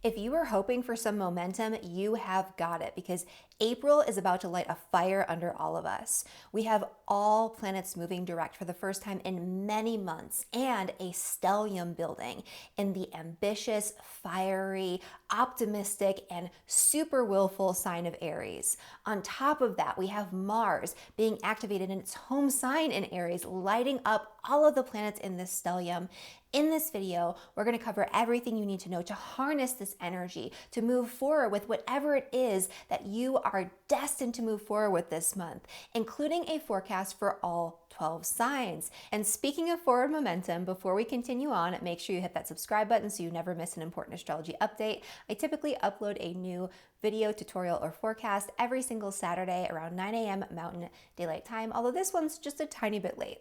If you were hoping for some momentum, you have got it because April is about to light a fire under all of us. We have all planets moving direct for the first time in many months and a stellium building in the ambitious, fiery, optimistic, and super willful sign of Aries. On top of that, we have Mars being activated in its home sign in Aries, lighting up all of the planets in this stellium. In this video, we're going to cover everything you need to know to harness this energy, to move forward with whatever it is that you are destined to move forward with this month, including a forecast for all 12 signs. And speaking of forward momentum, before we continue on, make sure you hit that subscribe button so you never miss an important astrology update. I typically upload a new video, tutorial, or forecast every single Saturday around 9 a.m. Mountain Daylight Time, although this one's just a tiny bit late.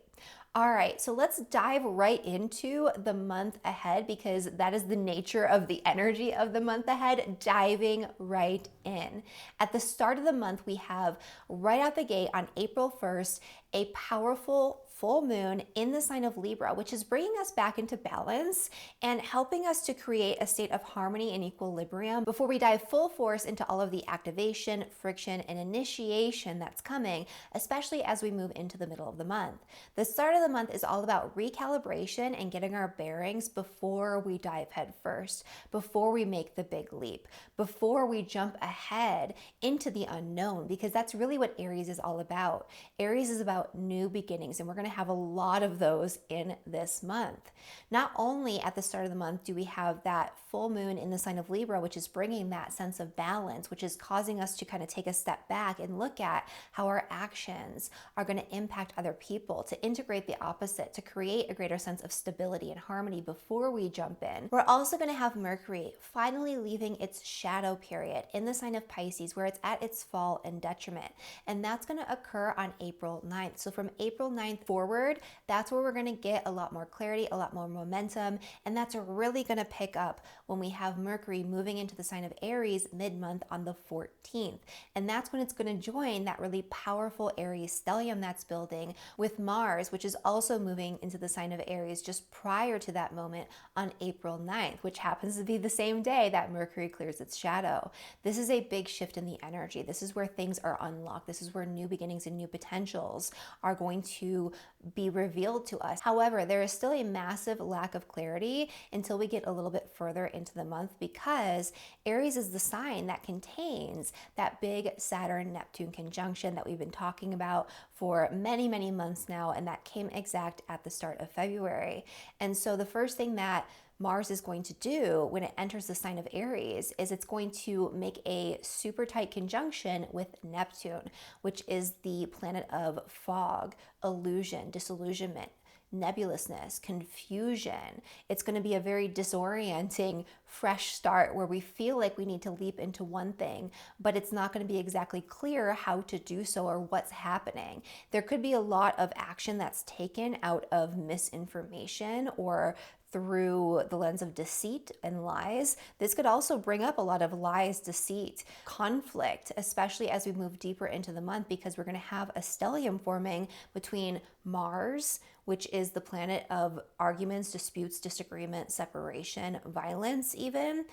All right, so let's dive right into the month ahead because that is the nature of the energy of the month ahead, diving right in. At the start of the month, we have right out the gate on April 1st, a powerful full moon in the sign of Libra, which is bringing us back into balance and helping us to create a state of harmony and equilibrium before we dive full force into all of the activation, friction, and initiation that's coming, especially as we move into the middle of the month. The start of the month is all about recalibration and getting our bearings before we dive head first, before we make the big leap, before we jump ahead into the unknown, because that's really what Aries is all about. Aries is about new beginnings, and we're going to have a lot of those in this month. Not only at the start of the month do we have that full moon in the sign of Libra, which is bringing that sense of balance, which is causing us to kind of take a step back and look at how our actions are going to impact other people, to integrate the opposite, to create a greater sense of stability and harmony before we jump in. We're also going to have Mercury finally leaving its shadow period in the sign of Pisces, where it's at its fall and detriment. And that's going to occur on April 9th. So from April 9th forward, that's where we're going to get a lot more clarity, a lot more momentum, and that's really going to pick up when we have Mercury moving into the sign of Aries mid-month on the 14th. And that's when it's going to join that really powerful Aries stellium that's building with Mars, which is also moving into the sign of Aries just prior to that moment on April 9th, which happens to be the same day that Mercury clears its shadow. This is a big shift in the energy. This is where things are unlocked. This is where new beginnings and new potentials are going to be revealed to us. However, there is still a massive lack of clarity until we get a little bit further into the month, because Aries is the sign that contains that big Saturn-Neptune conjunction that we've been talking about for many, many months now, and that came exact at the start of February. And so the first thing that Mars is going to do when it enters the sign of Aries is it's going to make a super tight conjunction with Neptune, which is the planet of fog, illusion, disillusionment, nebulousness, confusion. It's going to be a very disorienting, fresh start where we feel like we need to leap into one thing, but it's not going to be exactly clear how to do so or what's happening. There could be a lot of action that's taken out of misinformation or through the lens of deceit and lies. This could also bring up a lot of lies, deceit, conflict, especially as we move deeper into the month, because we're going to have a stellium forming between Mars, which is the planet of arguments, disputes, disagreement, separation, violence even,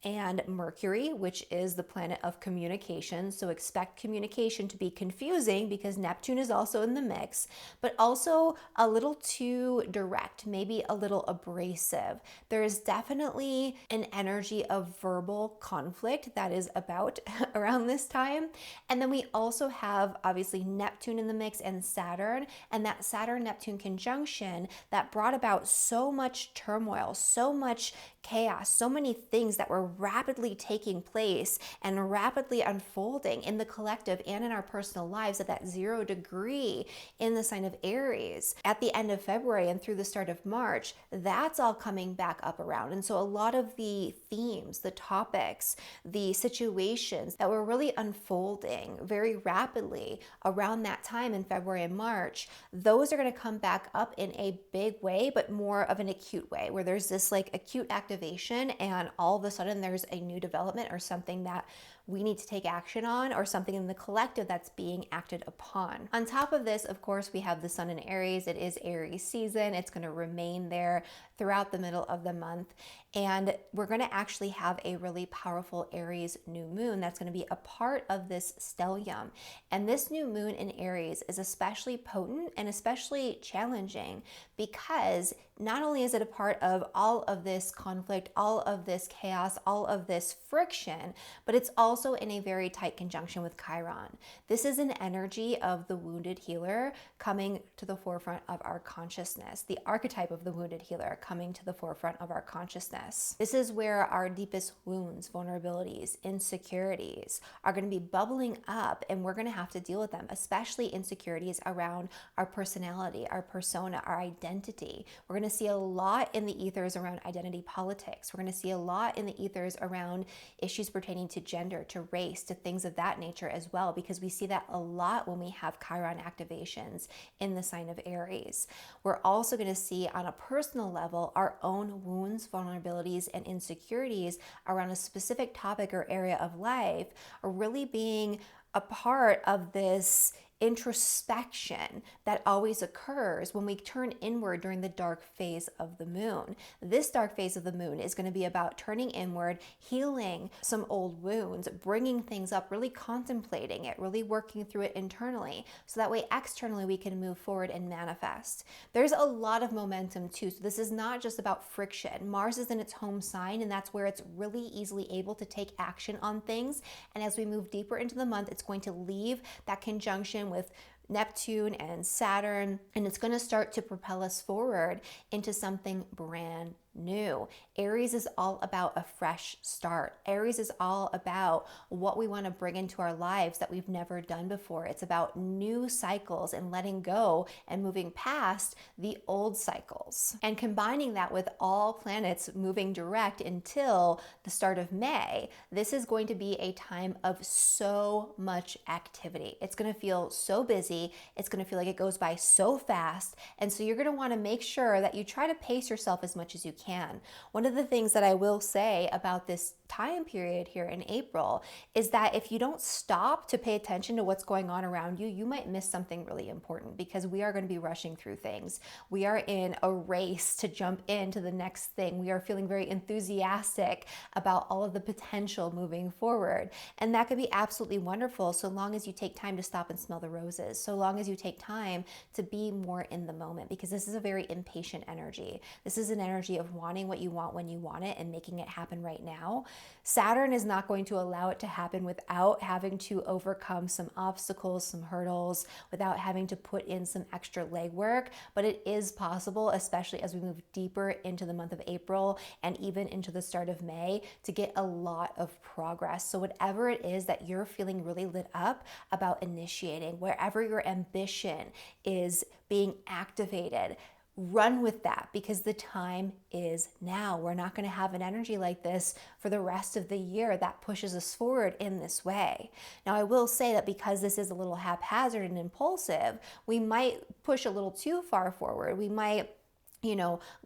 and Mercury, which is the planet of communication. So expect communication to be confusing because Neptune is also in the mix, but also a little too direct, maybe a little abrasive. There is definitely an energy of verbal conflict that is about around this time. And then we also have obviously Neptune in the mix and Saturn, and that Saturn-Neptune conjunction that brought about so much turmoil, so much chaos, so many things that were rapidly taking place and rapidly unfolding in the collective and in our personal lives at that 0 degree in the sign of Aries at the end of February and through the start of March. That's all coming back up around. And so a lot of the themes, the topics, the situations that were really unfolding very rapidly around that time in February and March, those are going to come back up in a big way, but more of an acute way, where there's this like acute activation and all of a sudden there's a new development or something that we need to take action on, or something in the collective that's being acted upon. On top of this, of course, we have the sun in Aries. It is Aries season. It's going to remain there throughout the middle of the month. And we're going to actually have a really powerful Aries new moon that's going to be a part of this stellium. And this new moon in Aries is especially potent and especially challenging because not only is it a part of all of this conflict, all of this chaos, all of this friction, but it's also in a very tight conjunction with Chiron. This is an energy of the wounded healer coming to the forefront of our consciousness, the archetype of the wounded healer coming to the forefront of our consciousness. This is where our deepest wounds, vulnerabilities, insecurities are going to be bubbling up, and we're going to have to deal with them, especially insecurities around our personality, our persona, our identity. We're going to see a lot in the ethers around identity politics. We're going to see a lot in the ethers around issues pertaining to gender, to race, to things of that nature as well, because we see that a lot when we have Chiron activations in the sign of Aries. We're also going to see on a personal level our own wounds, vulnerabilities, and insecurities around a specific topic or area of life are really being a part of this introspection that always occurs when we turn inward during the dark phase of the moon. This dark phase of the moon is going to be about turning inward, healing some old wounds, bringing things up, really contemplating it, really working through it internally, so that way externally we can move forward and manifest. There's a lot of momentum too, so this is not just about friction. Mars is in its home sign, and that's where it's really easily able to take action on things, and as we move deeper into the month, it's going to leave that conjunction with Neptune and Saturn, and it's going to start to propel us forward into something brand new. Aries is all about a fresh start. Aries is all about what we want to bring into our lives that we've never done before. It's about new cycles and letting go and moving past the old cycles. And combining that with all planets moving direct until the start of May, this is going to be a time of so much activity. It's going to feel so busy. It's going to feel like it goes by so fast. And so you're going to want to make sure that you try to pace yourself as much as you can. One of the things that I will say about this time period here in April is that if you don't stop to pay attention to what's going on around you, you might miss something really important, because we are going to be rushing through things. We are in a race to jump into the next thing. We are feeling very enthusiastic about all of the potential moving forward. And that could be absolutely wonderful so long as you take time to stop and smell the roses, so long as you take time to be more in the moment, because this is a very impatient energy. This is an energy of wanting what you want when you want it and making it happen right now. Saturn is not going to allow it to happen without having to overcome some obstacles, some hurdles, without having to put in some extra legwork, but it is possible, especially as we move deeper into the month of April and even into the start of May, to get a lot of progress. So whatever it is that you're feeling really lit up about initiating, wherever your ambition is being activated, run with that, because the time is now. We're not going to have an energy like this for the rest of the year that pushes us forward in this way. Now, I will say that because this is a little haphazard and impulsive, we might push a little too far forward. We might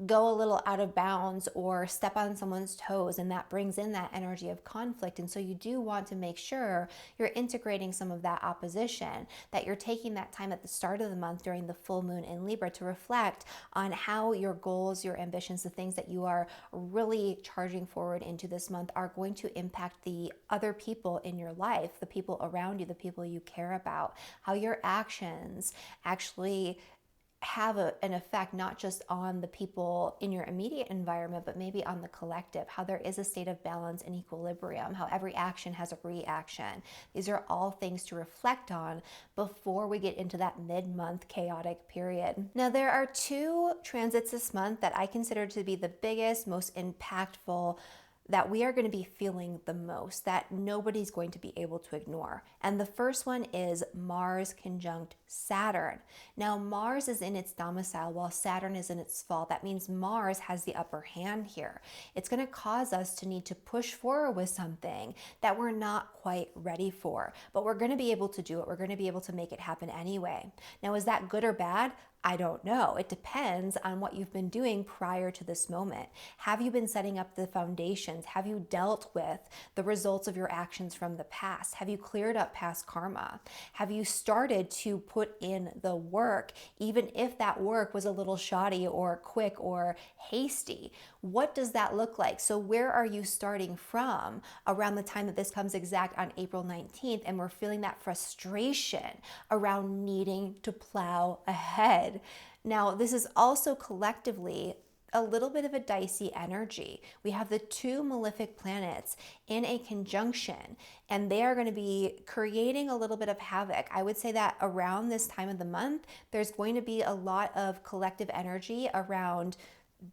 go a little out of bounds or step on someone's toes, and that brings in that energy of conflict. And so you do want to make sure you're integrating some of that opposition, that you're taking that time at the start of the month during the full moon in Libra to reflect on how your goals, your ambitions, the things that you are really charging forward into this month are going to impact the other people in your life, the people around you, the people you care about, how your actions actually have an effect not just on the people in your immediate environment, but maybe on the collective, how there is a state of balance and equilibrium, how every action has a reaction. These are all things to reflect on before we get into that mid-month chaotic period. Now, there are two transits this month that I consider to be the biggest, most impactful, that we are going to be feeling the most, that nobody's going to be able to ignore. And the first one is Mars conjunct Saturn. Now, Mars is in its domicile while Saturn is in its fall. That means Mars has the upper hand here. It's going to cause us to need to push forward with something that we're not quite ready for, but we're going to be able to do it. We're going to be able to make it happen anyway. Now, is that good or bad? I don't know. It depends on what you've been doing prior to this moment. Have you been setting up the foundations? Have you dealt with the results of your actions from the past? Have you cleared up past karma? Have you started to put in the work, even if that work was a little shoddy or quick or hasty? What does that look like? So where are you starting from around the time that this comes exact on April 19th, and we're feeling that frustration around needing to plow ahead? Now, this is also collectively a little bit of a dicey energy. We have the two malefic planets in a conjunction, and they are going to be creating a little bit of havoc. I would say that around this time of the month, there's going to be a lot of collective energy around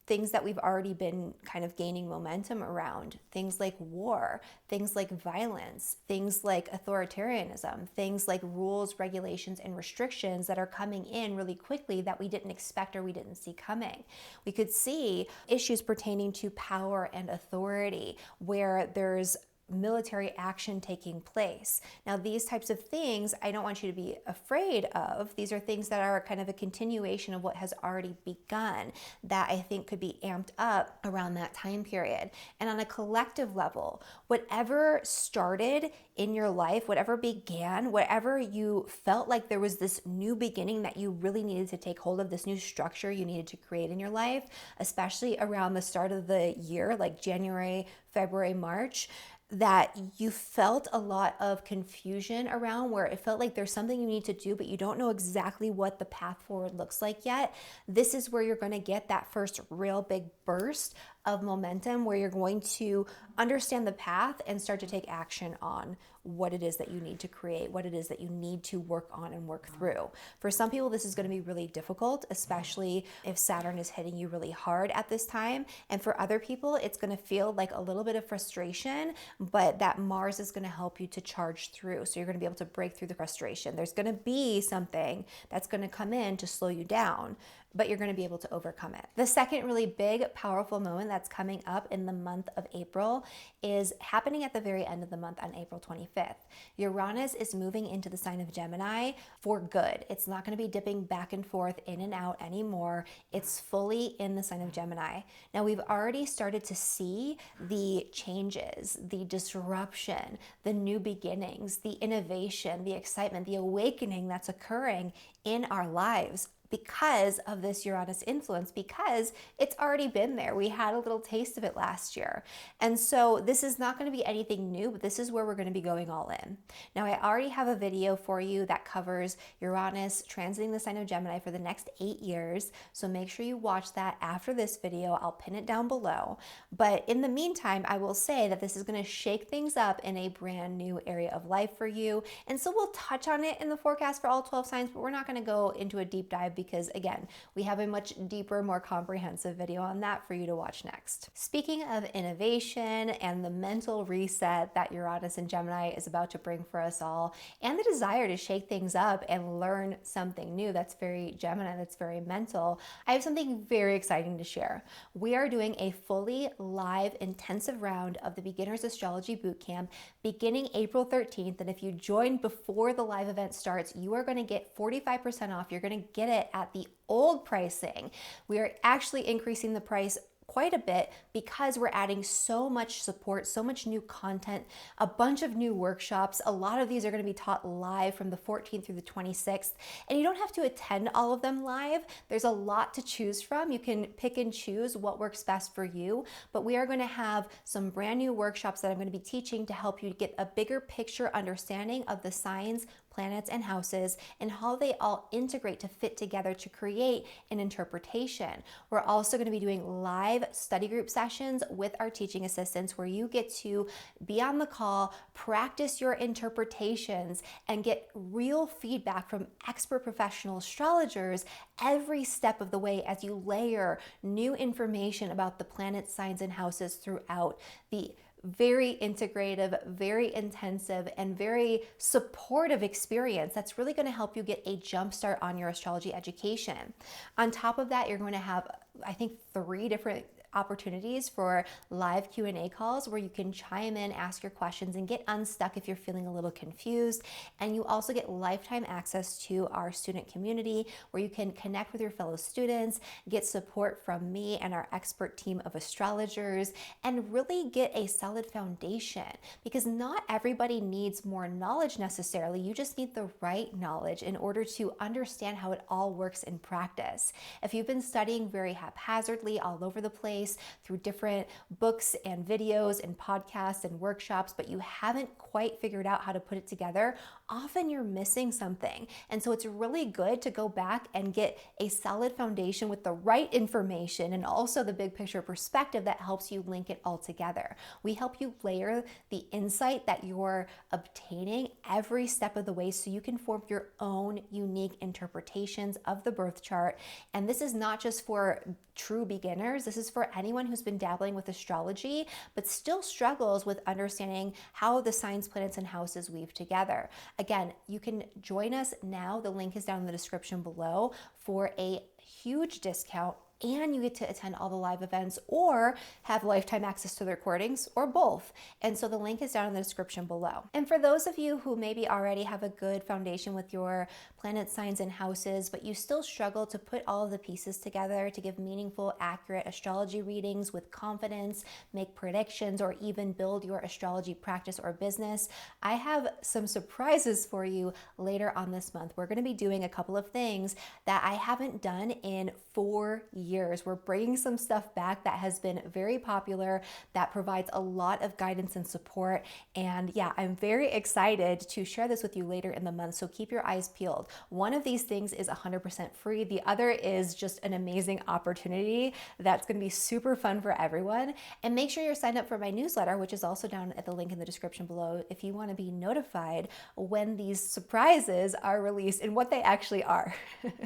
things that we've already been kind of gaining momentum around, things like war, things like violence, things like authoritarianism, things like rules, regulations, and restrictions that are coming in really quickly that we didn't expect or we didn't see coming. We could see issues pertaining to power and authority where there's military action taking place. Now, these types of things, I don't want you to be afraid of. These are things that are kind of a continuation of what has already begun that I think could be amped up around that time period. And on a collective level, whatever started in your life, whatever began, whatever you felt like there was this new beginning that you really needed to take hold of, this new structure you needed to create in your life, especially around the start of the year, like January, February, March, that you felt a lot of confusion around, where it felt like there's something you need to do, but you don't know exactly what the path forward looks like yet. This is where you're going to get that first real big burst of momentum, where you're going to understand the path and start to take action on what it is that you need to create, what it is that you need to work on and work through. For some people, this is going to be really difficult, especially if Saturn is hitting you really hard at this time. And for other people, it's going to feel like a little bit of frustration, but that Mars is going to help you to charge through. So you're going to be able to break through the frustration. There's going to be something that's going to come in to slow you down, but you're going to be able to overcome it. The second really big, powerful moment that's coming up in the month of April is happening at the very end of the month on April 25th. Uranus is moving into the sign of Gemini for good. It's not going to be dipping back and forth in and out anymore. It's fully in the sign of Gemini. Now, we've already started to see the changes, the disruption, the new beginnings, the innovation, the excitement, the awakening that's occurring in our lives because of this Uranus influence, because it's already been there. We had a little taste of it last year. And so this is not going to be anything new, but this is where we're going to be going all in. Now, I already have a video for you that covers Uranus transiting the sign of Gemini for the next 8 years. So make sure you watch that after this video. I'll pin it down below. But in the meantime, I will say that this is going to shake things up in a brand new area of life for you. And so we'll touch on it in the forecast for all 12 signs, but we're not going to go into a deep dive because, again, we have a much deeper, more comprehensive video on that for you to watch next. Speaking of innovation and the mental reset that Uranus and Gemini is about to bring for us all, and the desire to shake things up and learn something new that's very Gemini, that's very mental, I have something very exciting to share. We are doing a fully live intensive round of the Beginner's Astrology Bootcamp beginning April 13th. And if you join before the live event starts, you are going to get 45% off. You're going to get it at the old pricing. We are actually increasing the price quite a bit because we're adding so much support, so much new content, a bunch of new workshops. A lot of these are going to be taught live from the 14th through the 26th, and you don't have to attend all of them live. There's a lot to choose from. You can pick and choose what works best for you, but we are going to have some brand new workshops that I'm going to be teaching to help you get a bigger picture understanding of the signs, planets, and houses, and how they all integrate to fit together to create an interpretation. We're also going to be doing live study group sessions with our teaching assistants where you get to be on the call, practice your interpretations, and get real feedback from expert professional astrologers every step of the way as you layer new information about the planets, signs, and houses throughout the very integrative, very intensive, and very supportive experience that's really going to help you get a jump start on your astrology education. On top of that, you're going to have, I think, 3 different opportunities for live Q&A calls where you can chime in, ask your questions, and get unstuck if you're feeling a little confused. And you also get lifetime access to our student community where you can connect with your fellow students, get support from me and our expert team of astrologers, and really get a solid foundation, because not everybody needs more knowledge necessarily. You just need the right knowledge in order to understand how it all works in practice. If you've been studying very haphazardly all over the place through different books and videos and podcasts and workshops, but you haven't quite figured out how to put it together, often you're missing something. And so it's really good to go back and get a solid foundation with the right information and also the big picture perspective that helps you link it all together. We help you layer the insight that you're obtaining every step of the way so you can form your own unique interpretations of the birth chart. And this is not just for true beginners. This is for anyone who's been dabbling with astrology but still struggles with understanding how the signs, planets, and houses weave together. Again, you can join us now. The link is down in the description below for a huge discount, and you get to attend all the live events or have lifetime access to the recordings, or both. And so the link is down in the description below. And for those of you who maybe already have a good foundation with your planet signs and houses, but you still struggle to put all of the pieces together to give meaningful, accurate astrology readings with confidence, make predictions, or even build your astrology practice or business, I have some surprises for you later on this month. We're going to be doing a couple of things that I haven't done in 4 years. We're bringing some stuff back that has been very popular, that provides a lot of guidance and support. And yeah, I'm very excited to share this with you later in the month. So keep your eyes peeled. One of these things is 100% free. The other is just an amazing opportunity that's going to be super fun for everyone. And make sure you're signed up for my newsletter, which is also down at the link in the description below, if you want to be notified when these surprises are released and what they actually are.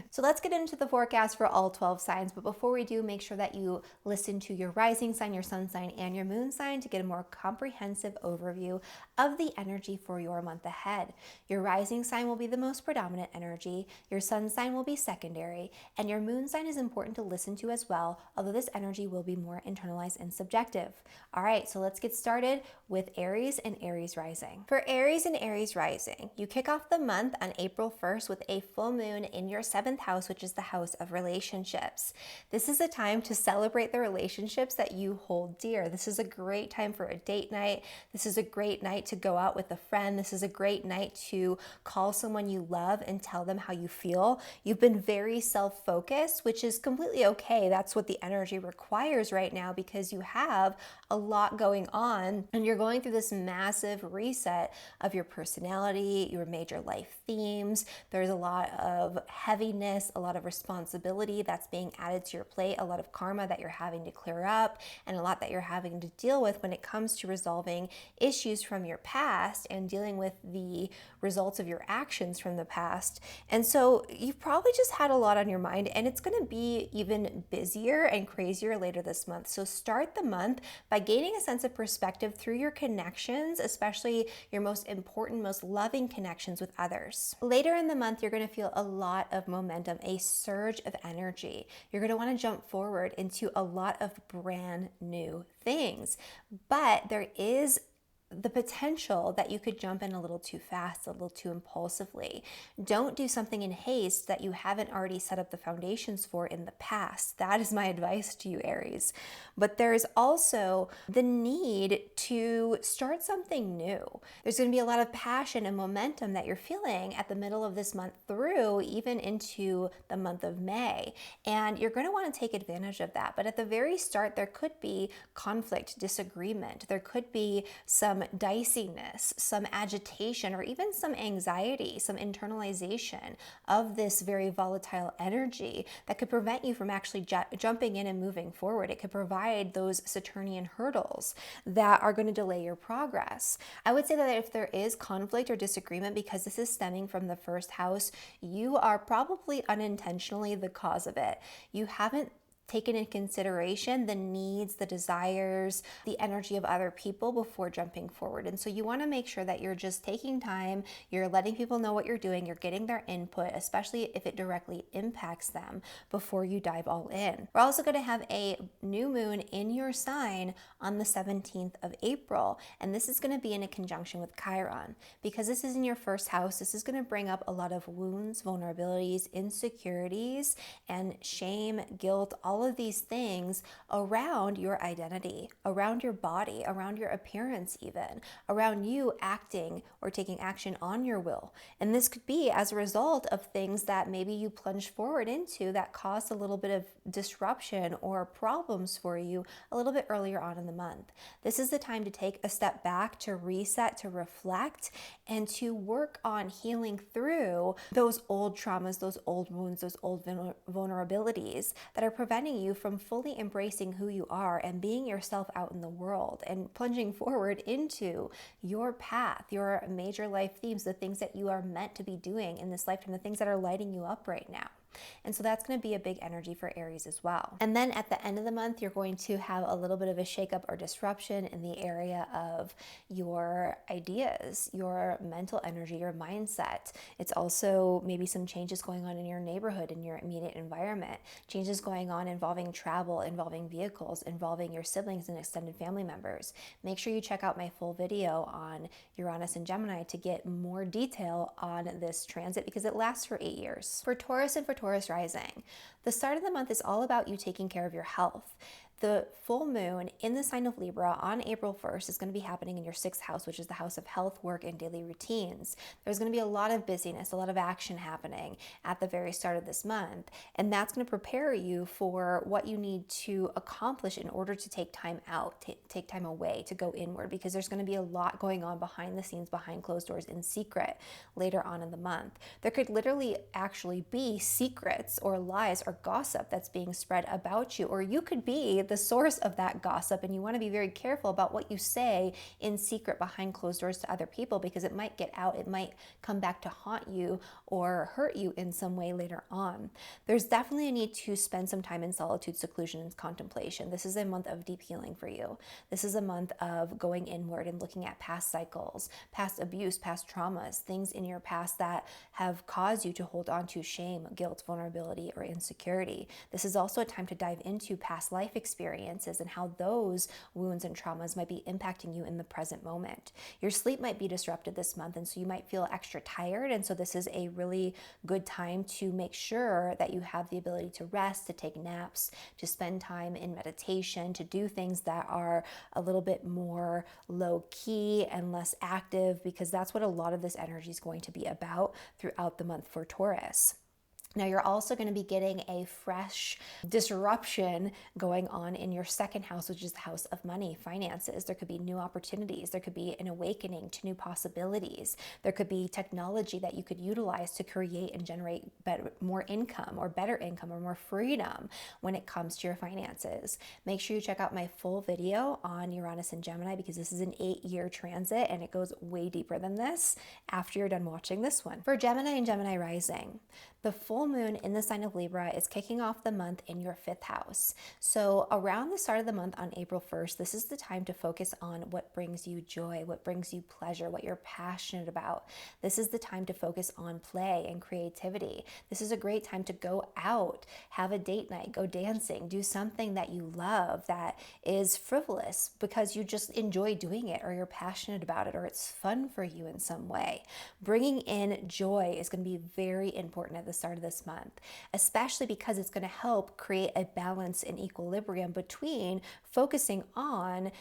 So let's get into the forecast for all 12 signs. But before we do, make sure that you listen to your rising sign, your sun sign, and your moon sign to get a more comprehensive overview of the energy for your month ahead. Your rising sign will be the most predominant energy, your sun sign will be secondary, and your moon sign is important to listen to as well, although this energy will be more internalized and subjective. All right, so let's get started with Aries and Aries rising. For Aries and Aries rising, you kick off the month on April 1st with a full moon in your 7th house, which is the house of relationships. This is a time to celebrate the relationships that you hold dear. This is a great time for a date night. This is a great night to go out with a friend. This is a great night to call someone you love and tell them how you feel. You've been very self-focused, which is completely okay. That's what the energy requires right now because you have a lot going on and you're going through this massive reset of your personality, your major life themes. There's a lot of heaviness, a lot of responsibility that's being added to your plate, a lot of karma that you're having to clear up, and a lot that you're having to deal with when it comes to resolving issues from your past and dealing with the results of your actions from the past. And so you've probably just had a lot on your mind, and it's going to be even busier and crazier later this month. So start the month by gaining a sense of perspective through your connections, especially your most important, most loving connections with others. Later in the month, you're going to feel a lot of momentum, a surge of energy. You're going to want to jump forward into a lot of brand new things, but there is the potential that you could jump in a little too fast, a little too impulsively. Don't do something in haste that you haven't already set up the foundations for in the past. That is my advice to you, Aries. But there's also the need to start something new. There's going to be a lot of passion and momentum that you're feeling at the middle of this month through even into the month of May. And you're going to want to take advantage of that. But at the very start, there could be conflict, disagreement. There could be some diciness, some agitation, or even some anxiety, some internalization of this very volatile energy that could prevent you from actually jumping in and moving forward. It could provide those Saturnian hurdles that are going to delay your progress. I would say that if there is conflict or disagreement, because this is stemming from the first house, you are probably unintentionally the cause of it. You haven't taken into consideration the needs, the desires, the energy of other people before jumping forward. And so you want to make sure that you're just taking time, you're letting people know what you're doing, you're getting their input, especially if it directly impacts them, before you dive all in. We're also going to have a new moon in your sign on the 17th of April, and this is going to be in a conjunction with Chiron. Because this is in your first house, this is going to bring up a lot of wounds, vulnerabilities, insecurities, and shame, guilt, all of these things around your identity, around your body, around your appearance even, around you acting or taking action on your will. And this could be as a result of things that maybe you plunged forward into that caused a little bit of disruption or problems for you a little bit earlier on in the month. This is the time to take a step back, to reset, to reflect, and to work on healing through those old traumas, those old wounds, those old vulnerabilities that are preventing you from fully embracing who you are and being yourself out in the world and plunging forward into your path, your major life themes, the things that you are meant to be doing in this lifetime, the things that are lighting you up right now. And so that's going to be a big energy for Aries as well. And then at the end of the month, you're going to have a little bit of a shakeup or disruption in the area of your ideas, your mental energy, your mindset. It's also maybe some changes going on in your neighborhood, in your immediate environment, changes going on involving travel, involving vehicles, involving your siblings and extended family members. Make sure you check out my full video on Uranus and Gemini to get more detail on this transit, because it lasts for 8 years. For Taurus and for Taurus rising, the start of the month is all about you taking care of your health. The full moon in the sign of Libra on April 1st is going to be happening in your 6th house, which is the house of health, work, and daily routines. There's going to be a lot of busyness, a lot of action happening at the very start of this month. And that's going to prepare you for what you need to accomplish in order to take time out, take time away, to go inward, because there's going to be a lot going on behind the scenes, behind closed doors, in secret later on in the month. There could literally actually be secrets or lies or gossip that's being spread about you, or you could be the source of that gossip, and you want to be very careful about what you say in secret behind closed doors to other people, because it might get out, it might come back to haunt you or hurt you in some way later on. There's definitely a need to spend some time in solitude, seclusion, and contemplation. This is a month of deep healing for you. This is a month of going inward and looking at past cycles, past abuse, past traumas, things in your past that have caused you to hold on to shame, guilt, vulnerability, or insecurity. This is also a time to dive into past life experiences and how those wounds and traumas might be impacting you in the present moment. Your sleep might be disrupted this month, and so you might feel extra tired. And so this is a really good time to make sure that you have the ability to rest, to take naps, to spend time in meditation, to do things that are a little bit more low key and less active, because that's what a lot of this energy is going to be about throughout the month for Taurus. Now, you're also going to be getting a fresh disruption going on in your 2nd house, which is the house of money, finances. There could be new opportunities. There could be an awakening to new possibilities. There could be technology that you could utilize to create and generate more income or better income or more freedom when it comes to your finances. Make sure you check out my full video on Uranus and Gemini, because this is an 8-year transit and it goes way deeper than this after you're done watching this one. For Gemini and Gemini rising, the full moon in the sign of Libra is kicking off the month in your 5th house. So around the start of the month on April 1st, this is the time to focus on what brings you joy, what brings you pleasure, what you're passionate about. This is the time to focus on play and creativity. This is a great time to go out, have a date night, go dancing, do something that you love that is frivolous because you just enjoy doing it, or you're passionate about it, or it's fun for you in some way. Bringing in joy is going to be very important at the start of this month, especially because it's going to help create a balance and equilibrium between focusing on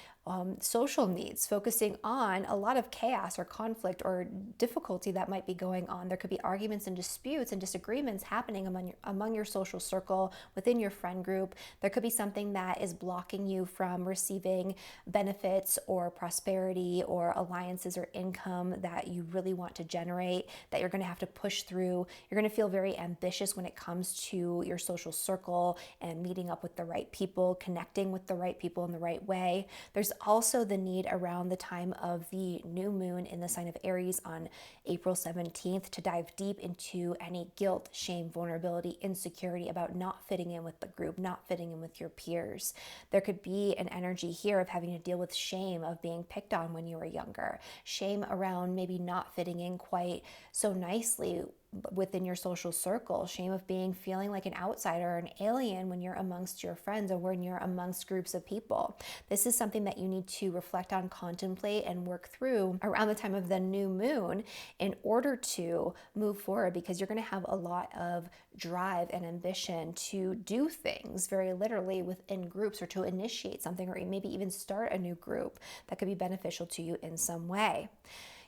social needs, focusing on a lot of chaos or conflict or difficulty that might be going on. There could be arguments and disputes and disagreements happening among your social circle, within your friend group. There could be something that is blocking you from receiving benefits or prosperity or alliances or income that you really want to generate, that you're going to have to push through. You're going to feel very ambitious when it comes to your social circle and meeting up with the right people, connecting with the right people in the right way. There's also the need around the time of the new moon in the sign of Aries on April 17th to dive deep into any guilt, shame, vulnerability, insecurity about not fitting in with the group, not fitting in with your peers. There could be an energy here of having to deal with shame of being picked on when you were younger, shame around maybe not fitting in quite so nicely within your social circle, shame of feeling like an outsider or an alien when you're amongst your friends or when you're amongst groups of people. This is something that you need to reflect on, contemplate, and work through around the time of the new moon in order to move forward, because you're going to have a lot of drive and ambition to do things very literally within groups, or to initiate something, or maybe even start a new group that could be beneficial to you in some way.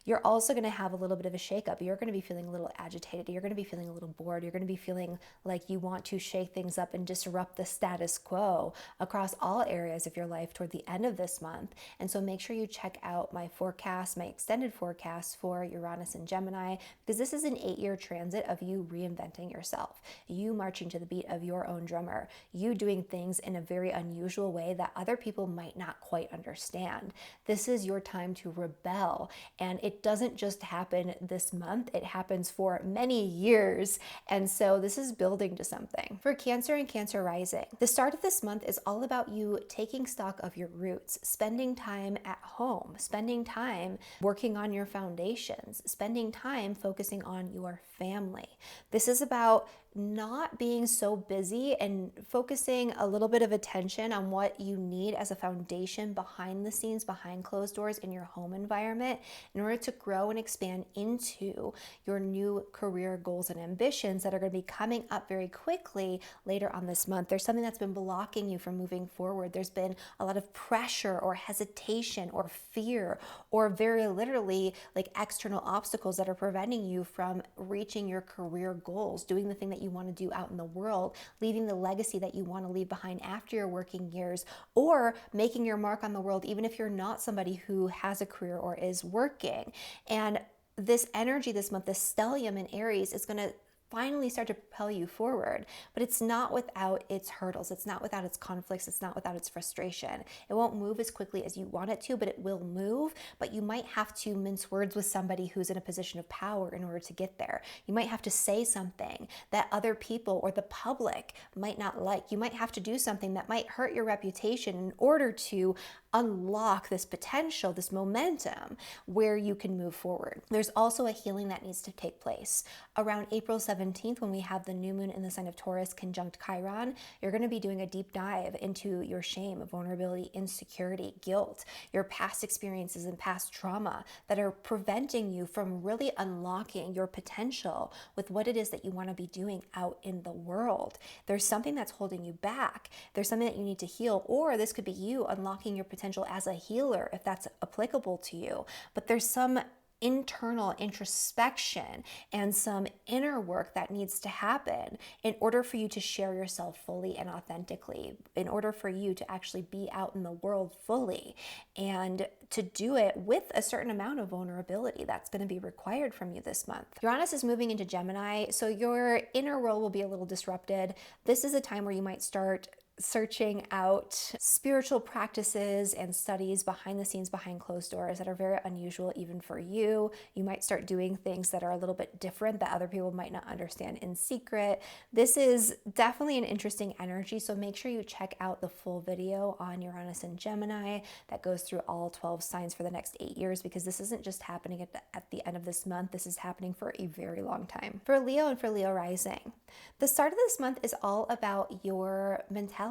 You're also going to have a little bit of a shakeup. You're going to be feeling a little agitated. You're going to be feeling a little bored. You're going to be feeling like you want to shake things up and disrupt the status quo across all areas of your life toward the end of this month. And so make sure you check out my forecast, my extended forecast for Uranus and Gemini, because this is an 8-year transit of you reinventing yourself, you marching to the beat of your own drummer, you doing things in a very unusual way that other people might not quite understand. This is your time to rebel, and it doesn't just happen this month, it happens for many years. And so this is building to something. For Cancer and Cancer rising, the start of this month is all about you taking stock of your roots, spending time at home, spending time working on your foundations, spending time focusing on your family. This is about not being so busy and focusing a little bit of attention on what you need as a foundation behind the scenes, behind closed doors in your home environment, in order to grow and expand into your new career goals and ambitions that are going to be coming up very quickly later on this month. There's something that's been blocking you from moving forward. There's been a lot of pressure or hesitation or fear, or very literally like external obstacles that are preventing you from reaching your career goals, doing the thing that you want to do out in the world, leaving the legacy that you want to leave behind after your working years, or making your mark on the world, even if you're not somebody who has a career or is working. And this energy this month, this stellium in Aries, is going to finally start to propel you forward, but it's not without its hurdles. It's not without its conflicts. It's not without its frustration. It won't move as quickly as you want it to, but it will move. But you might have to mince words with somebody who's in a position of power in order to get there. You might have to say something that other people or the public might not like. You might have to do something that might hurt your reputation in order to unlock this potential, this momentum where you can move forward. There's also a healing that needs to take place. Around April 17th, when we have the new moon in the sign of Taurus conjunct Chiron, you're going to be doing a deep dive into your shame, vulnerability, insecurity, guilt, your past experiences and past trauma that are preventing you from really unlocking your potential with what it is that you want to be doing out in the world. There's something that's holding you back. There's something that you need to heal, or this could be you unlocking your potential as a healer if that's applicable to you. But there's some internal introspection and some inner work that needs to happen in order for you to share yourself fully and authentically, in order for you to actually be out in the world fully, and to do it with a certain amount of vulnerability that's going to be required from you this month. Uranus is moving into Gemini, so your inner world will be a little disrupted. This is a time where you might start searching out spiritual practices and studies behind the scenes, behind closed doors, that are very unusual even for you. You might start doing things that are a little bit different that other people might not understand in secret. This is definitely an interesting energy, so make sure you check out the full video on Uranus and Gemini that goes through all 12 signs for the next 8 years, because this isn't just happening at the end of this month. This is happening for a very long time. For Leo and for Leo rising, the start of this month is all about your mentality.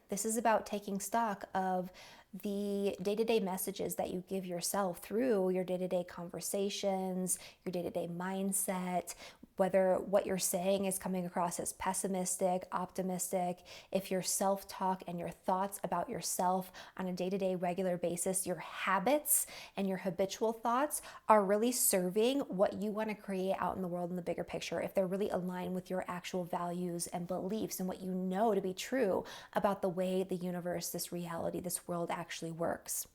This is about taking stock of the day-to-day messages that you give yourself through your day-to-day conversations, your day-to-day mindset, whether what you're saying is coming across as pessimistic, optimistic, if your self-talk and your thoughts about yourself on a day-to-day regular basis, your habits and your habitual thoughts are really serving what you want to create out in the world in the bigger picture, if they're really aligned with your actual values and beliefs and what you know to be true about the way the universe, this reality, this world actually works.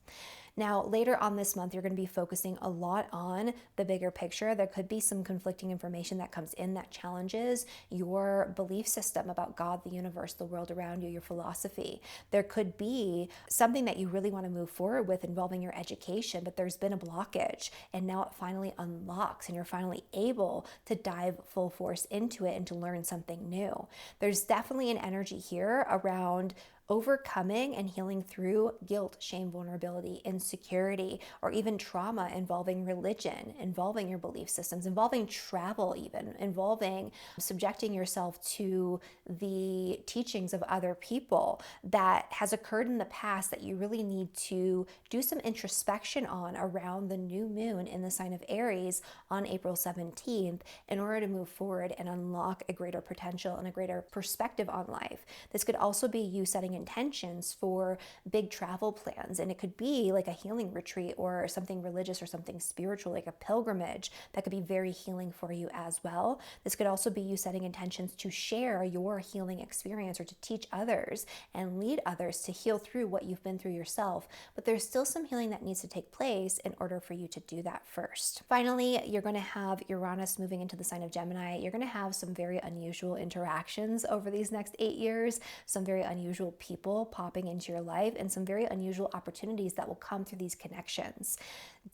Now, later on this month, you're going to be focusing a lot on the bigger picture. There could be some conflicting information that comes in that challenges your belief system about God, the universe, the world around you, your philosophy. There could be something that you really want to move forward with involving your education, but there's been a blockage, and now it finally unlocks and you're finally able to dive full force into it and to learn something new. There's definitely an energy here around overcoming and healing through guilt, shame, vulnerability, insecurity, or even trauma involving religion, involving your belief systems, involving travel, even involving subjecting yourself to the teachings of other people that has occurred in the past that you really need to do some introspection on around the new moon in the sign of Aries on April 17th in order to move forward and unlock a greater potential and a greater perspective on life. This could also be you setting intentions for big travel plans, and it could be like a healing retreat or something religious or something spiritual, like a pilgrimage that could be very healing for you as well. This could also be you setting intentions to share your healing experience or to teach others and lead others to heal through what you've been through yourself, but there's still some healing that needs to take place in order for you to do that first. Finally, you're going to have Uranus moving into the sign of Gemini. You're going to have some very unusual interactions over these next 8 years, some very unusual people popping into your life, and some very unusual opportunities that will come through these connections.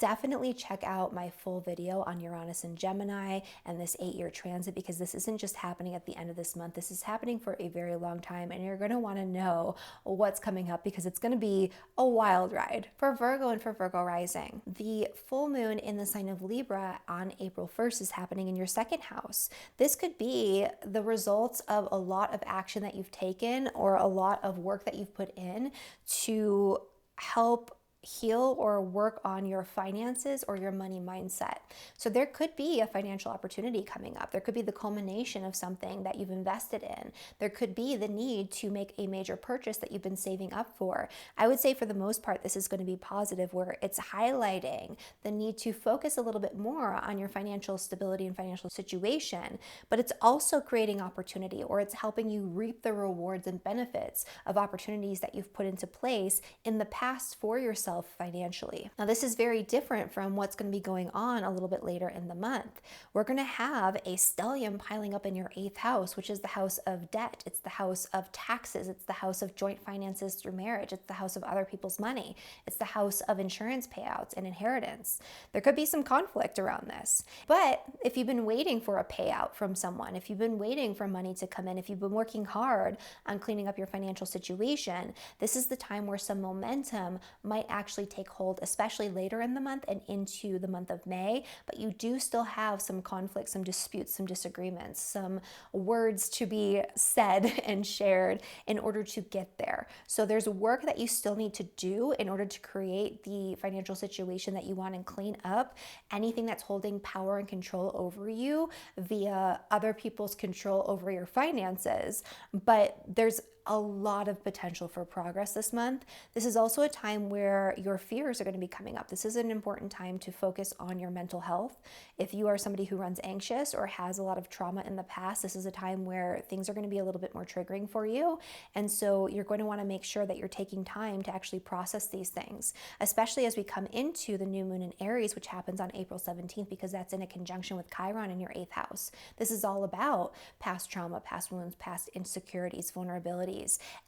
Definitely check out my full video on Uranus and Gemini and this 8-year transit, because this isn't just happening at the end of this month. This is happening for a very long time, and you're going to want to know what's coming up because it's going to be a wild ride. For Virgo and for Virgo rising, the full moon in the sign of Libra on April 1st is happening in your second house. This could be the results of a lot of action that you've taken or a lot of work that you've put in to help heal or work on your finances or your money mindset. So there could be a financial opportunity coming up. There could be the culmination of something that you've invested in. There could be the need to make a major purchase that you've been saving up for. I would say for the most part, this is going to be positive, where it's highlighting the need to focus a little bit more on your financial stability and financial situation, but it's also creating opportunity, or it's helping you reap the rewards and benefits of opportunities that you've put into place in the past for yourself financially. Now, this is very different from what's going to be going on a little bit later in the month. We're going to have a stellium piling up in your 8th house, which is the house of debt. It's the house of taxes. It's the house of joint finances through marriage. It's the house of other people's money. It's the house of insurance payouts and inheritance. There could be some conflict around this. But if you've been waiting for a payout from someone, if you've been waiting for money to come in, if you've been working hard on cleaning up your financial situation, this is the time where some momentum might actually take hold, especially later in the month and into the month of May. But you do still have some conflicts, some disputes, some disagreements, some words to be said and shared in order to get there. So there's work that you still need to do in order to create the financial situation that you want and clean up anything that's holding power and control over you via other people's control over your finances. But there's a lot of potential for progress this month. This is also a time where your fears are going to be coming up. This is an important time to focus on your mental health. If you are somebody who runs anxious or has a lot of trauma in the past, this is a time where things are going to be a little bit more triggering for you. And so you're going to want to make sure that you're taking time to actually process these things, especially as we come into the new moon in Aries, which happens on April 17th, because that's in a conjunction with Chiron in your 8th house. This is all about past trauma, past wounds, past insecurities, vulnerability,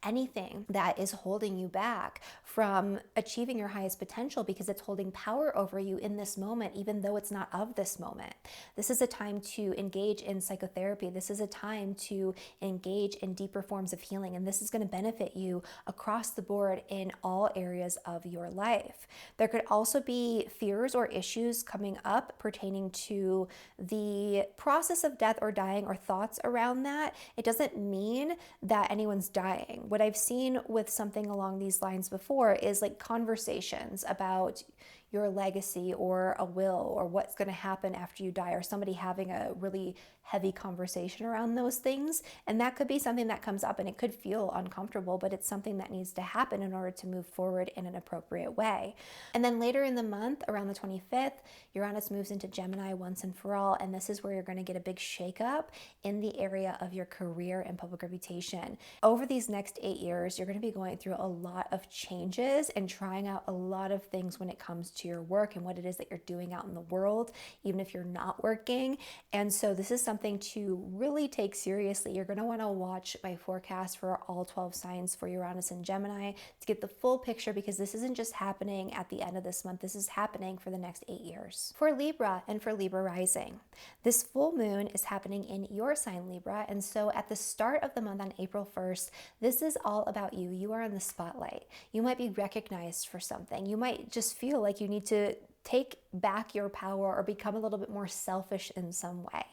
anything that is holding you back from achieving your highest potential because it's holding power over you in this moment, even though it's not of this moment. This is a time to engage in psychotherapy. This is a time to engage in deeper forms of healing, and this is going to benefit you across the board in all areas of your life. There could also be fears or issues coming up pertaining to the process of death or dying, or thoughts around that. It doesn't mean that anyone's dying. What I've seen with something along these lines before is like conversations about, your legacy or a will or what's going to happen after you die, or somebody having a really heavy conversation around those things. And that could be something that comes up and it could feel uncomfortable, but it's something that needs to happen in order to move forward in an appropriate way. And then later in the month, around the 25th, Uranus moves into Gemini once and for all. And this is where you're going to get a big shakeup in the area of your career and public reputation. Over these next 8 years, you're going to be going through a lot of changes and trying out a lot of things when it comes to your work and what it is that you're doing out in the world, even if you're not working. And so this is something to really take seriously. You're going to want to watch my forecast for all 12 signs for Uranus and Gemini to get the full picture, because this isn't just happening at the end of this month. This is happening for the next 8 years. For Libra and for Libra rising, this full moon is happening in your sign Libra. And so at the start of the month on April 1st, this is all about you. You are in the spotlight. You might be recognized for something. You might just feel like you need to take back your power or become a little bit more selfish in some way.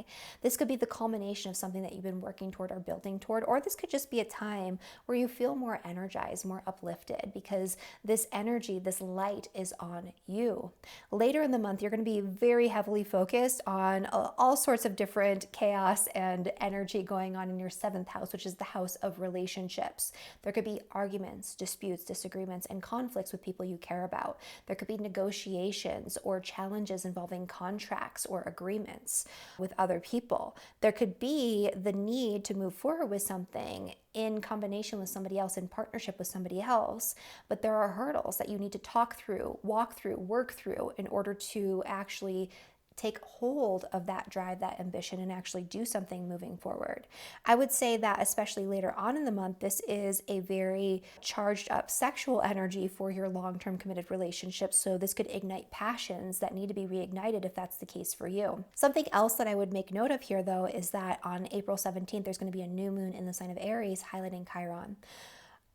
This could be the culmination of something that you've been working toward or building toward, or this could just be a time where you feel more energized, more uplifted, because this energy, this light is on you. Later in the month, you're going to be very heavily focused on all sorts of different chaos and energy going on in your 7th house, which is the house of relationships. There could be arguments, disputes, disagreements, and conflicts with people you care about. There could be negotiations or challenges involving contracts or agreements with other people. There could be the need to move forward with something in combination with somebody else, in partnership with somebody else, but there are hurdles that you need to talk through, walk through, work through in order to actually take hold of that drive, that ambition, and actually do something moving forward. I would say that especially later on in the month, this is a very charged up sexual energy for your long-term committed relationships. So this could ignite passions that need to be reignited if that's the case for you. Something else that I would make note of here, though, is that on April 17th, there's going to be a new moon in the sign of Aries, highlighting Chiron.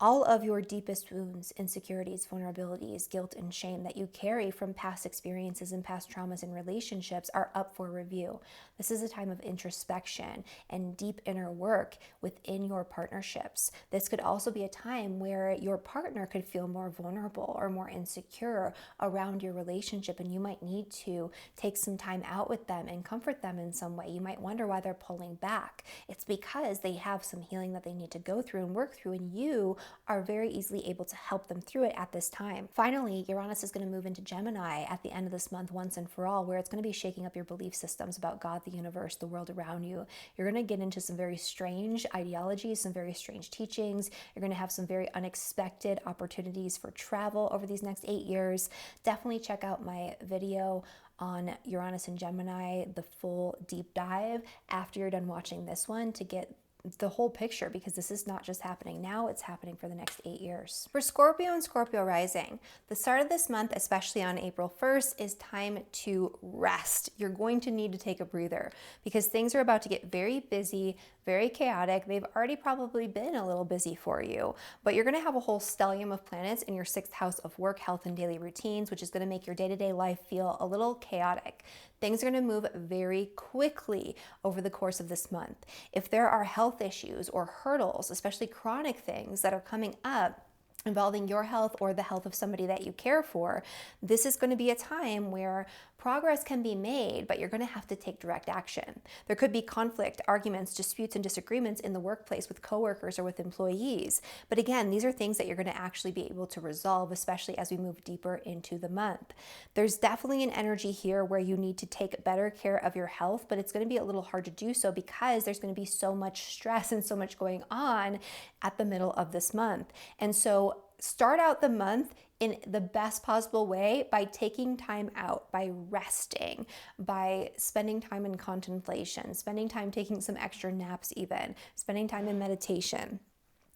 All of your deepest wounds, insecurities, vulnerabilities, guilt, and shame that you carry from past experiences and past traumas and relationships are up for review. This is a time of introspection and deep inner work within your partnerships. This could also be a time where your partner could feel more vulnerable or more insecure around your relationship, and you might need to take some time out with them and comfort them in some way. You might wonder why they're pulling back. It's because they have some healing that they need to go through and work through, and you are very easily able to help them through it at this time. Finally, Uranus is going to move into Gemini at the end of this month once and for all, where it's going to be shaking up your belief systems about God, the universe, the world around you. You're going to get into some very strange ideologies, some very strange teachings. You're going to have some very unexpected opportunities for travel over these next 8 years. Definitely check out my video on Uranus and Gemini, the full deep dive, after you're done watching this one, to get the whole picture, because this is not just happening now, it's happening for the next 8 years. For Scorpio and Scorpio rising, the start of this month, especially on April 1st, is time to rest. You're going to need to take a breather because things are about to get very busy, very chaotic. They've already probably been a little busy for you, but you're going to have a whole stellium of planets in your 6th house of work, health, and daily routines, which is going to make your day-to-day life feel a little chaotic. Things are going to move very quickly over the course of this month. If there are health issues or hurdles, especially chronic things that are coming up involving your health or the health of somebody that you care for, this is going to be a time where progress can be made, but you're going to have to take direct action. There could be conflict, arguments, disputes, and disagreements in the workplace with coworkers or with employees. But again, these are things that you're going to actually be able to resolve, especially as we move deeper into the month. There's definitely an energy here where you need to take better care of your health, but it's going to be a little hard to do so because there's going to be so much stress and so much going on at the middle of this month. And so start out the month in the best possible way by taking time out, by resting, by spending time in contemplation, spending time taking some extra naps even, spending time in meditation.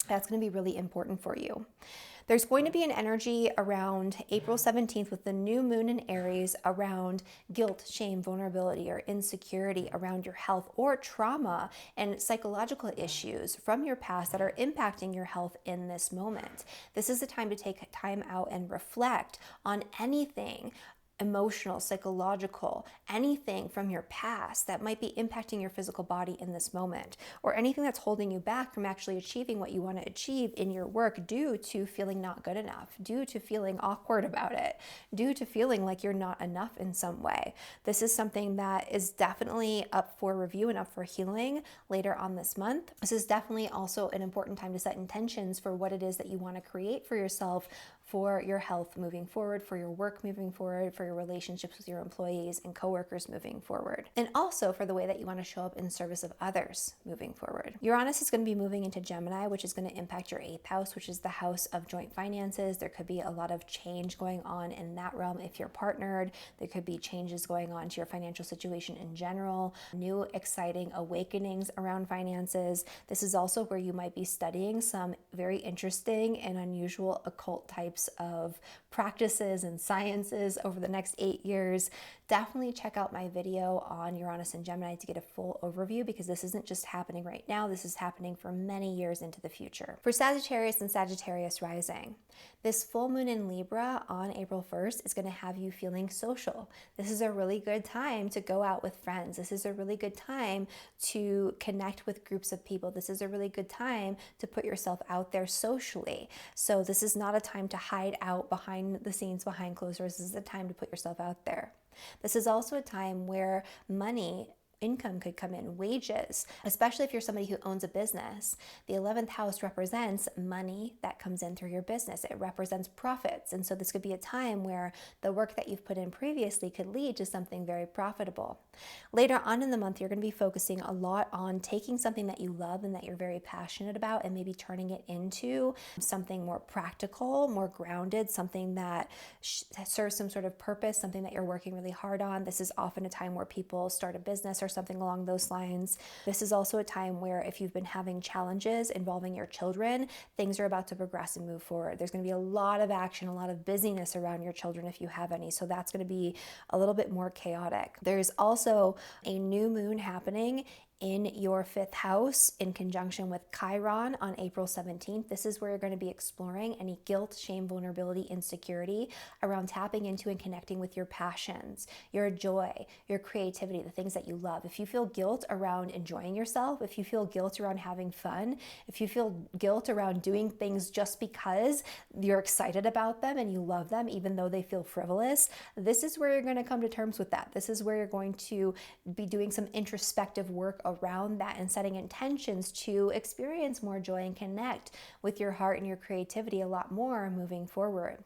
That's going to be really important for you. There's going to be an energy around April 17th with the new moon in Aries around guilt, shame, vulnerability, or insecurity around your health or trauma and psychological issues from your past that are impacting your health in this moment. This is the time to take time out and reflect on anything emotional, psychological, anything from your past that might be impacting your physical body in this moment, or anything that's holding you back from actually achieving what you want to achieve in your work due to feeling not good enough, due to feeling awkward about it, due to feeling like you're not enough in some way. This is something that is definitely up for review and up for healing later on this month. This is definitely also an important time to set intentions for what it is that you want to create for yourself, for your health moving forward, for your work moving forward, for your relationships with your employees and coworkers moving forward, and also for the way that you want to show up in service of others moving forward. Uranus is going to be moving into Gemini, which is going to impact your 8th house, which is the house of joint finances. There could be a lot of change going on in that realm if you're partnered. There could be changes going on to your financial situation in general, new exciting awakenings around finances. This is also where you might be studying some very interesting and unusual occult types of practices and sciences over the next 8 years. Definitely check out my video on Uranus and Gemini to get a full overview, because this isn't just happening right now, this is happening for many years into the future. For Sagittarius and Sagittarius rising, this full moon in Libra on April 1st is going to have you feeling social. This is a really good time to go out with friends. This is a really good time to connect with groups of people. This is a really good time to put yourself out there socially. So this is not a time to hide out behind the scenes, behind closed doors. This is a time to put yourself out there. This is also a time where income could come in, wages, especially if you're somebody who owns a business. The 11th house represents money that comes in through your business. It represents profits. And so this could be a time where the work that you've put in previously could lead to something very profitable. Later on in the month, you're going to be focusing a lot on taking something that you love and that you're very passionate about and maybe turning it into something more practical, more grounded, something that serves some sort of purpose, something that you're working really hard on. This is often a time where people start a business or something along those lines. This is also a time where if you've been having challenges involving your children, things are about to progress and move forward. There's going to be a lot of action, a lot of busyness around your children if you have any. So that's going to be a little bit more chaotic. There's also a new moon happening in your 5th house in conjunction with Chiron on April 17th. This is where you're going to be exploring any guilt, shame, vulnerability, insecurity around tapping into and connecting with your passions, your joy, your creativity, the things that you love. If you feel guilt around enjoying yourself, if you feel guilt around having fun, if you feel guilt around doing things just because you're excited about them and you love them, even though they feel frivolous, this is where you're going to come to terms with that. This is where you're going to be doing some introspective work around that and setting intentions to experience more joy and connect with your heart and your creativity a lot more moving forward.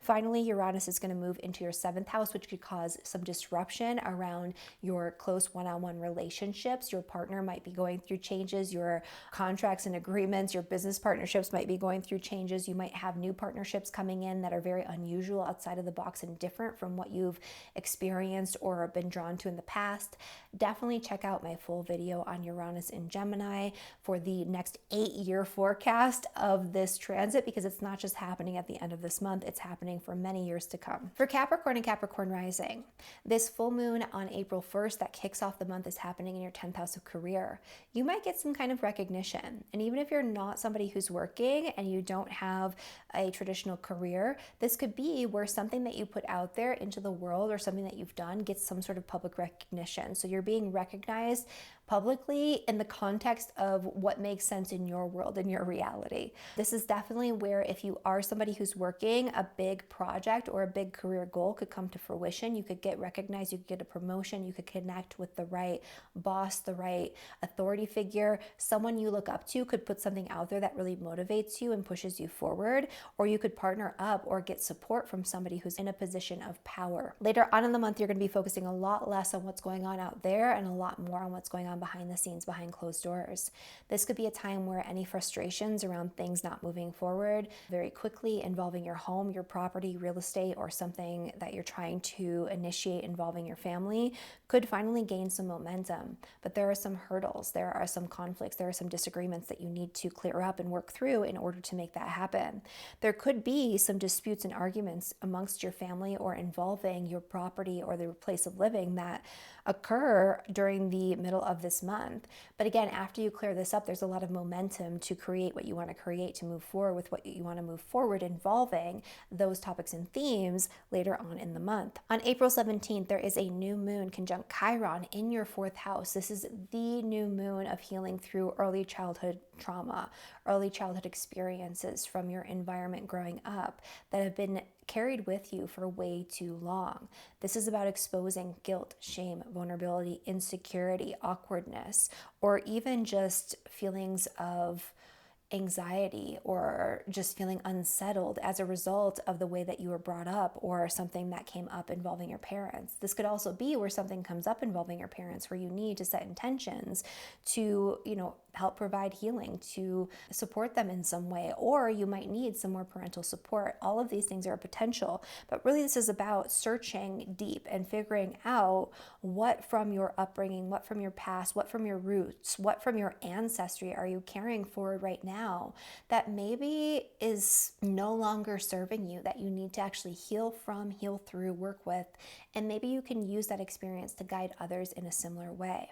Finally, Uranus is going to move into your 7th house, which could cause some disruption around your close one-on-one relationships. Your partner might be going through changes. Your contracts and agreements, your business partnerships might be going through changes. You might have new partnerships coming in that are very unusual, outside of the box, and different from what you've experienced or been drawn to in the past. Definitely check out my full video on Uranus in Gemini for the next 8-year forecast of this transit, because it's not just happening at the end of this month, it's happening for many years to come. For Capricorn and Capricorn rising, this full moon on April 1st that kicks off the month is happening in your 10th house of career. You might get some kind of recognition. And even if you're not somebody who's working and you don't have a traditional career, this could be where something that you put out there into the world or something that you've done gets some sort of public recognition. So you're being recognized publicly in the context of what makes sense in your world, in your reality. This is definitely where, if you are somebody who's working, a big project or a big career goal could come to fruition. You could get recognized, you could get a promotion, you could connect with the right boss, the right authority figure. Someone you look up to could put something out there that really motivates you and pushes you forward, or you could partner up or get support from somebody who's in a position of power. Later on in the month, you're going to be focusing a lot less on what's going on out there and a lot more on what's going on behind the scenes, behind closed doors. This could be a time where any frustrations around things not moving forward very quickly involving your home, your property, real estate, or something that you're trying to initiate involving your family could finally gain some momentum. But there are some hurdles, there are some conflicts, there are some disagreements that you need to clear up and work through in order to make that happen. There could be some disputes and arguments amongst your family or involving your property or the place of living that occur during the middle of this this month. But again, after you clear this up, there's a lot of momentum to create what you want to create, to move forward with what you want to move forward, involving those topics and themes later on in the month. On April 17th, there is a new moon conjunct Chiron in your 4th house. This is the new moon of healing through early childhood trauma, early childhood experiences from your environment growing up that have been carried with you for way too long. This is about exposing guilt, shame, vulnerability, insecurity, awkwardness, or even just feelings of anxiety or just feeling unsettled as a result of the way that you were brought up or something that came up involving your parents. This could also be where something comes up involving your parents where you need to set intentions to, help provide healing, to support them in some way, or you might need some more parental support. All of these things are a potential, but really this is about searching deep and figuring out what from your upbringing, what from your past, what from your roots, what from your ancestry are you carrying forward right now that maybe is no longer serving you, that you need to actually heal from, heal through, work with, and maybe you can use that experience to guide others in a similar way.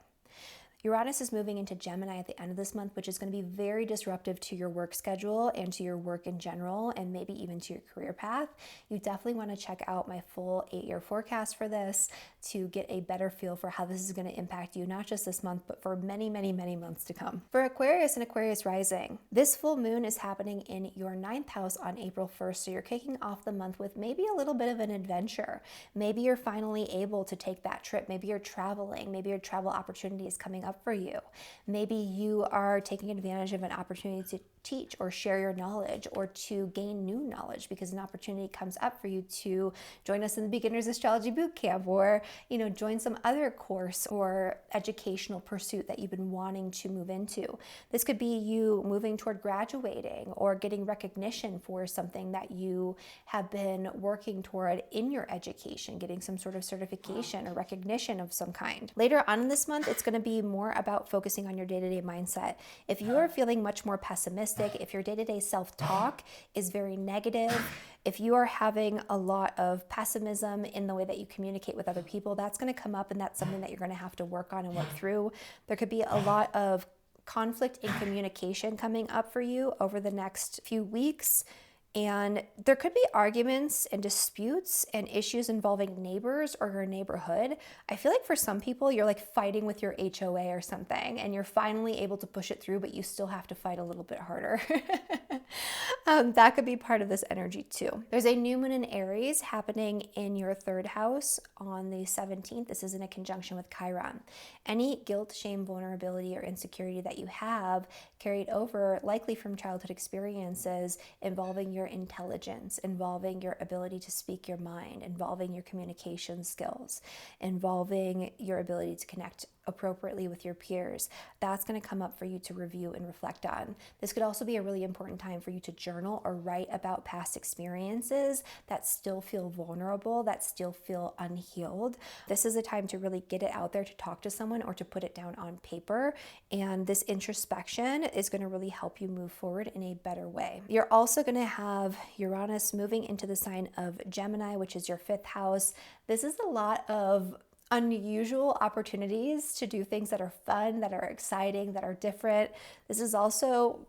Uranus is moving into Gemini at the end of this month, which is going to be very disruptive to your work schedule and to your work in general, and maybe even to your career path. You definitely want to check out my full 8-year forecast for this to get a better feel for how this is going to impact you, not just this month, but for many, many, many months to come. For Aquarius and Aquarius rising, this full moon is happening in your 9th house on April 1st. So you're kicking off the month with maybe a little bit of an adventure. Maybe you're finally able to take that trip. Maybe you're traveling. Maybe your travel opportunity is coming up for you. Maybe you are taking advantage of an opportunity to teach or share your knowledge or to gain new knowledge because an opportunity comes up for you to join us in the Beginner Astrology Bootcamp or, join some other course or educational pursuit that you've been wanting to move into. This could be you moving toward graduating or getting recognition for something that you have been working toward in your education, getting some sort of certification or recognition of some kind. Later on in this month, it's going to be more about focusing on your day-to-day mindset. If you are feeling much more pessimistic, if your day-to-day self-talk is very negative, if you are having a lot of pessimism in the way that you communicate with other people, that's going to come up and that's something that you're going to have to work on and work through. There could be a lot of conflict in communication coming up for you over the next few weeks. And there could be arguments and disputes and issues involving neighbors or your neighborhood. I feel like for some people, you're like fighting with your HOA or something, and you're finally able to push it through, but you still have to fight a little bit harder. That could be part of this energy too. There's a new moon in Aries happening in your 3rd house on the 17th. This is in a conjunction with Chiron. Any guilt, shame, vulnerability, or insecurity that you have carried over, likely from childhood experiences involving your intelligence, involving your ability to speak your mind, involving your communication skills, involving your ability to connect appropriately with your peers. That's going to come up for you to review and reflect on. This could also be a really important time for you to journal or write about past experiences that still feel vulnerable, that still feel unhealed. This is a time to really get it out there, to talk to someone or to put it down on paper. And this introspection is going to really help you move forward in a better way. You're also going to have Uranus moving into the sign of Gemini, which is your 5th house. This is a lot of unusual opportunities to do things that are fun, that are exciting, that are different. This is also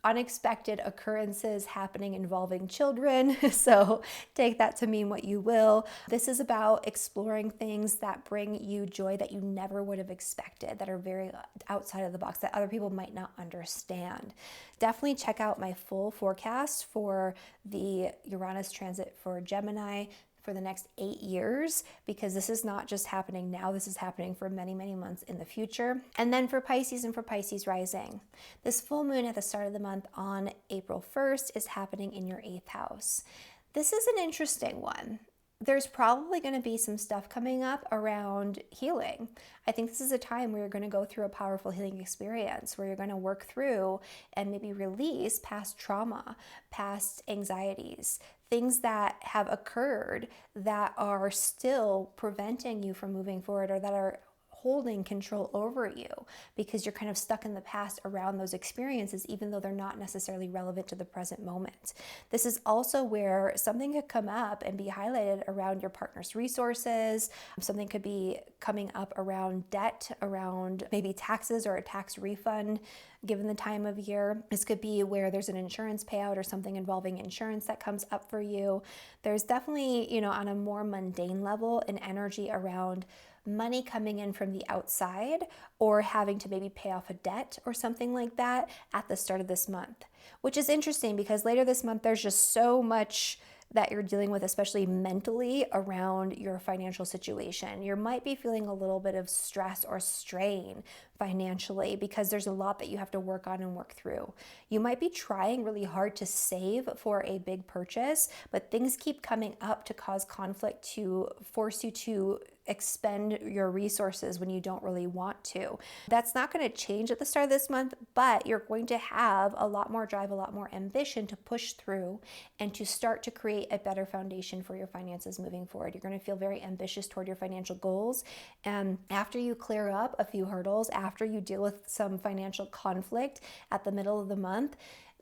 unexpected occurrences happening involving children. So take that to mean what you will. This is about exploring things that bring you joy that you never would have expected, that are very outside of the box, that other people might not understand. Definitely check out my full forecast for the Uranus transit for Gemini for the next 8 years, because this is not just happening now, this is happening for many, many months in the future. And then for Pisces and for Pisces rising, this full moon at the start of the month on April 1st is happening in your 8th house. This is an interesting one. There's probably going to be some stuff coming up around healing. I think this is a time where you're going to go through a powerful healing experience, where you're going to work through and maybe release past trauma, past anxieties, things that have occurred that are still preventing you from moving forward or that are holding control over you because you're kind of stuck in the past around those experiences, even though they're not necessarily relevant to the present moment. This is also where something could come up and be highlighted around your partner's resources. Something could be coming up around debt, around maybe taxes or a tax refund given the time of year. This could be where there's an insurance payout or something involving insurance that comes up for you. There's definitely, on a more mundane level, an energy around money coming in from the outside or having to maybe pay off a debt or something like that at the start of this month, which is interesting because later this month there's just so much that you're dealing with, especially mentally, around your financial situation. You might be feeling a little bit of stress or strain financially because there's a lot that you have to work on and work through. You might be trying really hard to save for a big purchase, but things keep coming up to cause conflict, to force you to expend your resources when you don't really want to. That's not going to change at the start of this month, but you're going to have a lot more drive, a lot more ambition to push through and to start to create a better foundation for your finances moving forward. You're going to feel very ambitious toward your financial goals. And after you clear up a few hurdles, after you deal with some financial conflict at the middle of the month,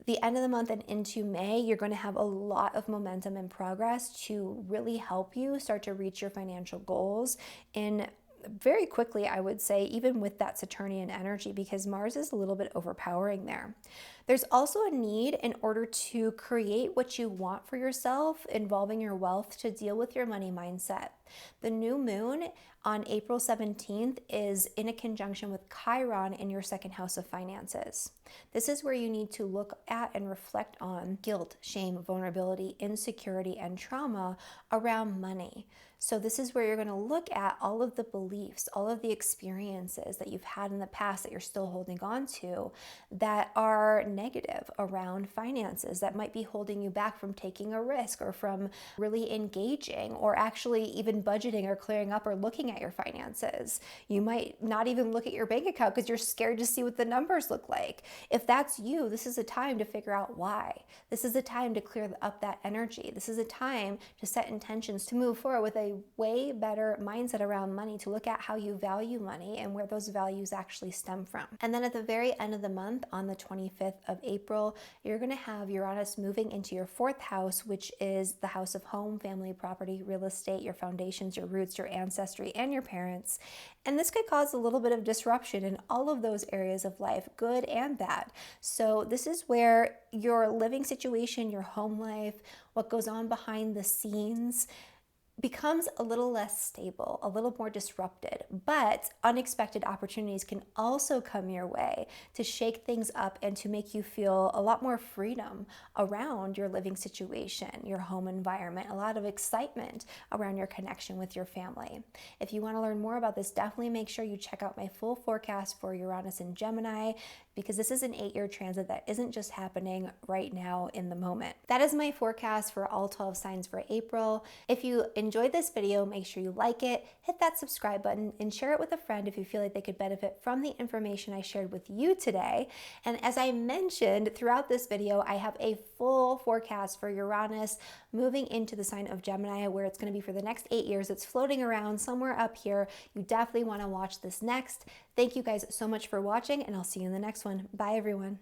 the end of the month and into May, you're going to have a lot of momentum and progress to really help you start to reach your financial goals in very quickly, I would say, even with that Saturnian energy, because Mars is a little bit overpowering there. There's also a need in order to create what you want for yourself involving your wealth to deal with your money mindset. The new moon on April 17th is in a conjunction with Chiron in your second house of finances. This is where you need to look at and reflect on guilt, shame, vulnerability, insecurity, and trauma around money. So this is where you're going to look at all of the beliefs, all of the experiences that you've had in the past that you're still holding on to that are negative around finances, that might be holding you back from taking a risk or from really engaging or actually even budgeting or clearing up or looking at your finances. You might not even look at your bank account because you're scared to see what the numbers look like. If that's you, this is a time to figure out why. This is a time to clear up that energy. This is a time to set intentions to move forward with a way better mindset around money, to look at how you value money and where those values actually stem from. And then at the very end of the month, on the 25th of April, you're going to have Uranus moving into your fourth house, which is the house of home, family, property, real estate, your foundations, your roots, your ancestry, and your parents. And this could cause a little bit of disruption in all of those areas of life, good and bad. So this is where your living situation, your home life, what goes on behind the scenes becomes a little less stable, a little more disrupted, but unexpected opportunities can also come your way to shake things up and to make you feel a lot more freedom around your living situation, your home environment, a lot of excitement around your connection with your family. If you want to learn more about this, definitely make sure you check out my full forecast for Uranus and Gemini, because this is an 8-year transit that isn't just happening right now in the moment. That is my forecast for all 12 signs for April. If you enjoyed this video, make sure you like it, hit that subscribe button, and share it with a friend if you feel like they could benefit from the information I shared with you today. And as I mentioned throughout this video, I have a full forecast for Uranus moving into the sign of Gemini, where it's going to be for the next 8 years. It's floating around somewhere up here. You definitely want to watch this next. Thank you guys so much for watching, and I'll see you in the next one. Bye, everyone.